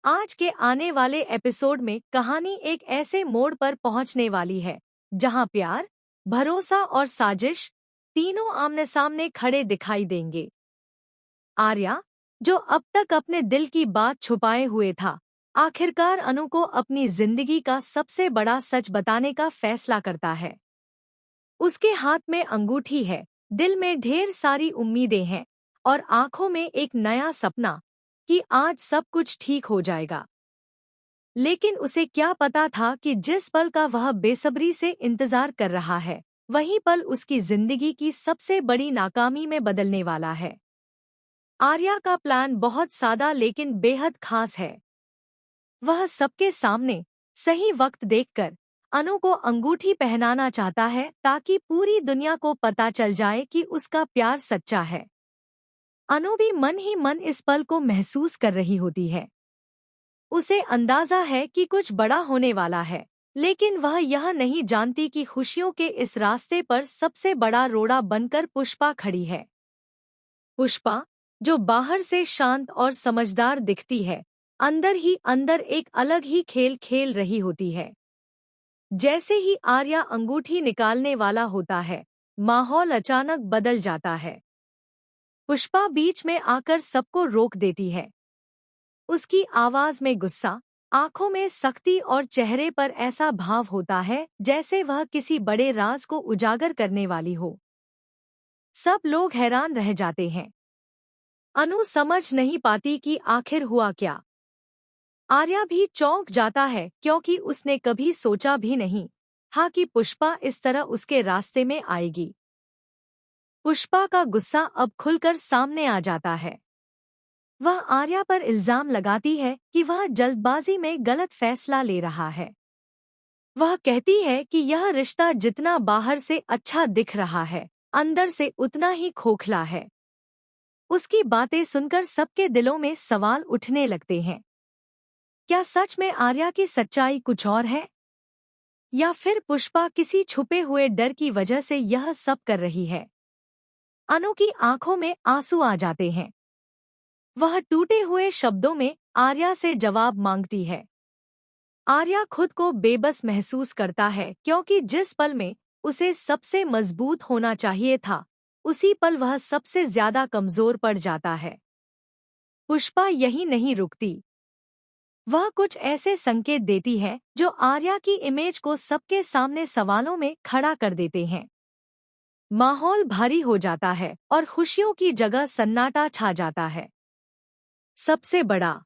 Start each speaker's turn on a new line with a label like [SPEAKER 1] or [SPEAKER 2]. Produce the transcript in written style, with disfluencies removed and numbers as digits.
[SPEAKER 1] आज के आने वाले एपिसोड में कहानी एक ऐसे मोड़ पर पहुंचने वाली है जहां प्यार, भरोसा और साजिश तीनों आमने सामने खड़े दिखाई देंगे। आर्या, जो अब तक अपने दिल की बात छुपाए हुए था, आखिरकार अनु को अपनी जिंदगी का सबसे बड़ा सच बताने का फैसला करता है। उसके हाथ में अंगूठी है, दिल में ढेर सारी उम्मीदें हैं और आंखों में एक नया सपना कि आज सब कुछ ठीक हो जाएगा। लेकिन उसे क्या पता था कि जिस पल का वह बेसब्री से इंतजार कर रहा है, वही पल उसकी जिंदगी की सबसे बड़ी नाकामी में बदलने वाला है। आर्या का प्लान बहुत सादा लेकिन बेहद खास है। वह सबके सामने सही वक्त देखकर अनु को अंगूठी पहनाना चाहता है ताकि पूरी दुनिया को पता चल जाए कि उसका प्यार सच्चा है। अनु भी मन ही मन इस पल को महसूस कर रही होती है। उसे अंदाजा है कि कुछ बड़ा होने वाला है, लेकिन वह यह नहीं जानती कि खुशियों के इस रास्ते पर सबसे बड़ा रोड़ा बनकर पुष्पा खड़ी है। पुष्पा, जो बाहर से शांत और समझदार दिखती है, अंदर ही अंदर एक अलग ही खेल खेल रही होती है। जैसे ही आर्या अंगूठी निकालने वाला होता है, माहौल अचानक बदल जाता है। पुष्पा बीच में आकर सबको रोक देती है। उसकी आवाज में गुस्सा, आंखों में सख्ती और चेहरे पर ऐसा भाव होता है जैसे वह किसी बड़े राज को उजागर करने वाली हो। सब लोग हैरान रह जाते हैं। अनु समझ नहीं पाती कि आखिर हुआ क्या। आर्या भी चौंक जाता है क्योंकि उसने कभी सोचा भी नहीं था कि पुष्पा इस तरह उसके रास्ते में आएगी। पुष्पा का गुस्सा अब खुलकर सामने आ जाता है। वह आर्या पर इल्जाम लगाती है कि वह जल्दबाजी में गलत फैसला ले रहा है। वह कहती है कि यह रिश्ता जितना बाहर से अच्छा दिख रहा है, अंदर से उतना ही खोखला है। उसकी बातें सुनकर सबके दिलों में सवाल उठने लगते हैं। क्या सच में आर्या की सच्चाई कुछ और है? या फिर पुष्पा किसी छुपे हुए डर की वजह से यह सब कर रही है? अनु की आंखों में आंसू आ जाते हैं। वह टूटे हुए शब्दों में आर्या से जवाब मांगती है। आर्या खुद को बेबस महसूस करता है क्योंकि जिस पल में उसे सबसे मजबूत होना चाहिए था, उसी पल वह सबसे ज्यादा कमजोर पड़ जाता है। पुष्पा यही नहीं रुकती। वह कुछ ऐसे संकेत देती है जो आर्या की इमेज को सबके सामने सवालों में खड़ा कर देते हैं। माहौल भारी हो जाता है और खुशियों की जगह सन्नाटा छा जाता है। सबसे बड़ा